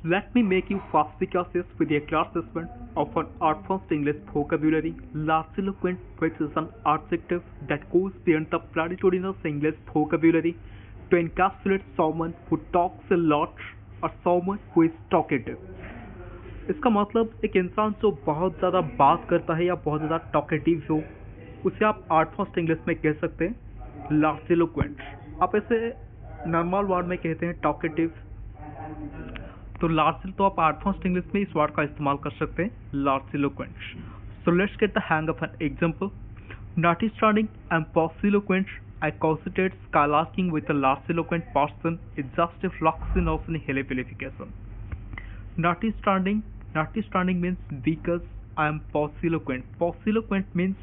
Let me make you fast because with a class assessment of an advanced English vocabulary, large-eloquent, which is an adjective that goes beyond the platitudinous English vocabulary to encapsulate someone who talks a lot or someone who is talkative. इसका मतलब एक इंसान जो बहुत ज़्यादा बात करता है या बहुत ज़्यादा टॉकेटिव हो, उसे आप एडवांस्ड इंग्लिश में कह सकते हैं लार्ज एलोक्वेंट। आप ऐसे नॉर्मल वर्ड में कहते हैं टॉकेटिव, तो लार्ज तो आप एडवांस्ड इंग्लिश में इस वर्ड का इस्तेमाल कर सकते हैं large eloquent. So let's get the hang of an example. Notwithstanding I'm eloquent, I considered skylarking with a large eloquent person is just a fraction of an helification. Notwithstanding means because I am eloquent. Eloquent means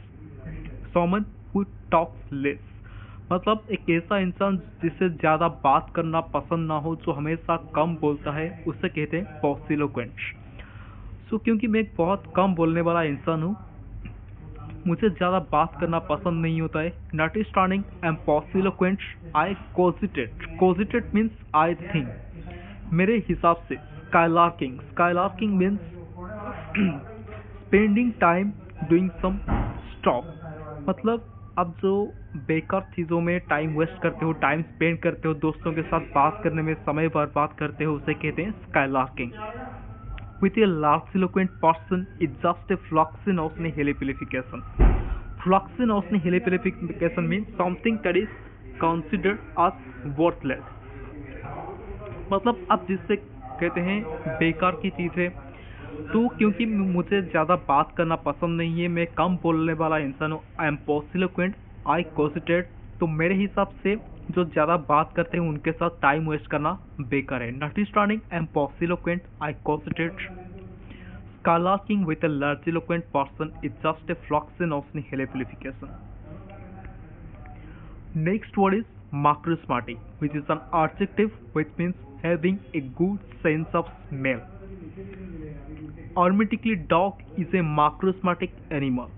someone who talks less. मतलब एक ऐसा इंसान जिसे ज़्यादा बात करना पसंद ना हो, जो हमेशा कम बोलता है, उसे कहते हैं पॉसिलोक्वेंट। सो क्योंकि मैं एक बहुत कम बोलने वाला इंसान हूँ, मुझे ज़्यादा बात करना पसंद नहीं होता है। Notwithstanding I am pauciloquent, I cogitate means I think, मेरे हिसाब से। Skylarking means spending time doing some stop, मतलब अब जो बेकार चीज़ों में टाइम वेस्ट करते हो, टाइम स्पेंड करते हो, दोस्तों के साथ बात करने में समय बर्बाद करते हो, उसे कहते हैं स्काईलार्किंग। With a large eloquent person, it's just a fraction of an helification. Fraction of an helification means something that is considered as worthless. मतलब आप जिससे कहते हैं बेकार की चीज़ है, तो क्योंकि मुझे ज़्यादा बात करना पसंद नहीं है, मैं कम बोलने वाला इंसान हूँ, आई एम पॉसिलोक्वेंट, आई कोजिटेट, तो मेरे हिसाब से जो ज़्यादा बात करते हैं उनके साथ टाइम वेस्ट करना बेकार है। Notwithstanding I am pauciloquent, I cogitate, skylarking with a large eloquent person is just a fraction of an helification. Next word is macrosmatic, which is an adjective which means having a good sense of smell. Arithmetically, dog is a macrosmatic animal.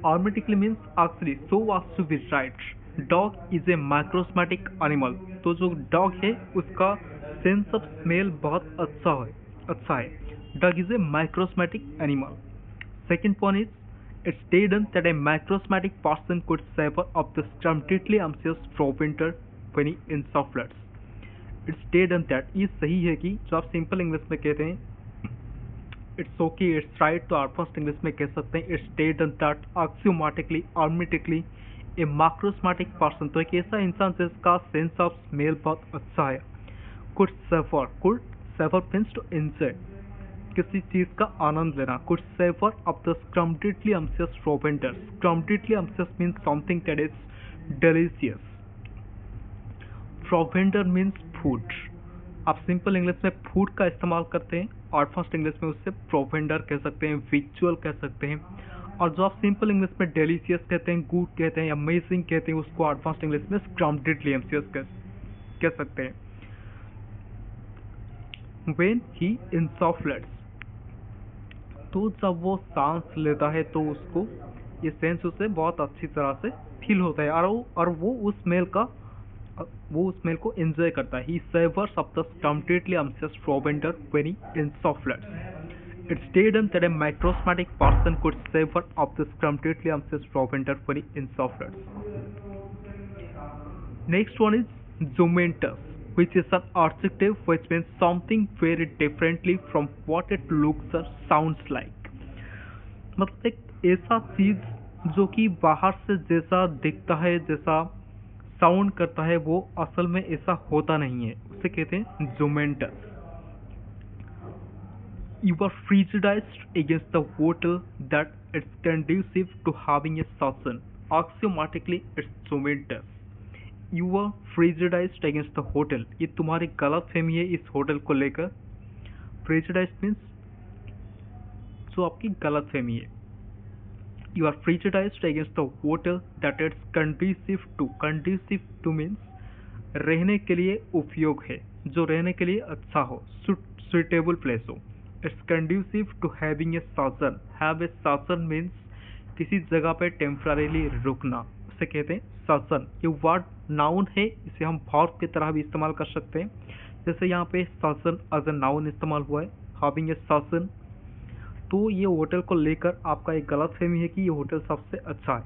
Arithmetically means actually, so as to be right. Dog is a macrosmatic animal. तो जो dog है उसका sense of smell बहुत अच्छा है। Dog is a macrosmatic animal. Second point is, it's stated that a macrosmatic person could suffer of the completely anxious provender when he insufflates. It's stated that ये सही है कि जो आप सिंपल इंग्लिश में कहते हैं इट्स ओके, इट्स राइट, तो एडवांस्ड इंग्लिश में कह सकते हैं it's stated that axiomatically, aromatically a macrosmatic person, तो एक ऐसा इंसान जिसका सेंस ऑफ स्मेल बहुत अच्छा है, could suffer means to enjoy, किसी चीज़ का आनंद लेना, could suffer of the completely unctuous provender. Completely unctuous means something that is delicious. Provender means food. आप सिंपल इंग्लिश में फूड का इस्तेमाल करते हैं, और फर्स्ट इंग्लिश में उससे प्रोवेंडर कह सकते हैं, विजुअल कह सकते हैं, और जो आप सिंपल इंग्लिश में डेलीशियस कहते हैं, गुड कहते हैं, अमेजिंग कहते हैं, उसको एडवांस्ड इंग्लिश में कंप्लीटली अंसियस कह सकते हैं। व्हेन ही इंसॉफ्लेट्स, तो जब वो सांस लेता है तो उसको ये सेंस उसे बहुत अच्छी तरह से फील होता है, और वो उस स्मेल को एंजॉय करता है। He savours of the completely unctuous provender when he insufflates. It's stated that a macrosmatic person could savor of this completely anxious provender when he insufflates. Next one is zumentous, which is an adjective which means something very differently from what it looks or sounds like. मतलब एक ऐसा चीज जो कि बाहर से जैसा दिखता है, जैसा साउंड करता है, वो असल में ऐसा होता नहीं है, उसे कहते हैं zumentous. You are prejudiced against the hotel that it's conducive to having a son. Axiomatically, it's zumentous. You are prejudiced against the hotel. ये तुम्हारी गलत फहमी है इस होटल को लेकर। Prejudiced means जो आपकी गलत फहमी है। You are prejudiced against the hotel that it's conducive to. Conducive to means रहने के लिए उपयोग है, जो रहने के लिए अच्छा हो, suitable place हो। It's conducive to having a sojourn. Have a sojourn means किसी जगह पे टेम्पररीली रुकना, उसे कहते हैं sojourn. ये वर्ड नाउन है, इसे हम वर्ब की तरह भी इस्तेमाल कर सकते हैं। जैसे यहाँ पे शासन एज ए नाउन इस्तेमाल हुआ है, हैविंग ए शासन, तो ये होटल को लेकर आपका एक गलतफहमी है कि ये होटल सबसे अच्छा है,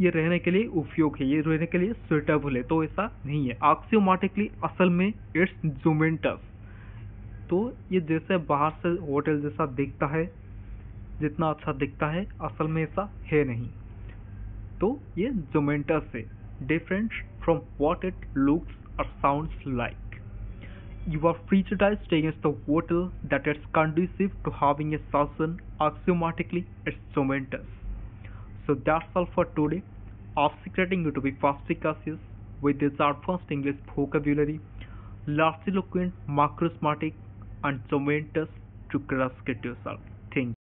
ये रहने के लिए उपयोग है, ये रहने के लिए सुटेबल है, तो ऐसा नहीं है। एक्सियोमेटिकली असल में इट्स जुमेंटस। तो ये जैसे बाहर से होटल जैसा दिखता है, जितना अच्छा दिखता है, असल में ऐसा है नहीं। तो ये जुमेंटस है, different from what it looks और sounds like. You are prejudiced against the hotel that is conducive to having a salon. Axiomatically, it's momentous. So that's all for today. Obfuscating you to be perspicacious with this advanced English vocabulary, largely eloquent, macrosmatic, and momentous to grasp yourself.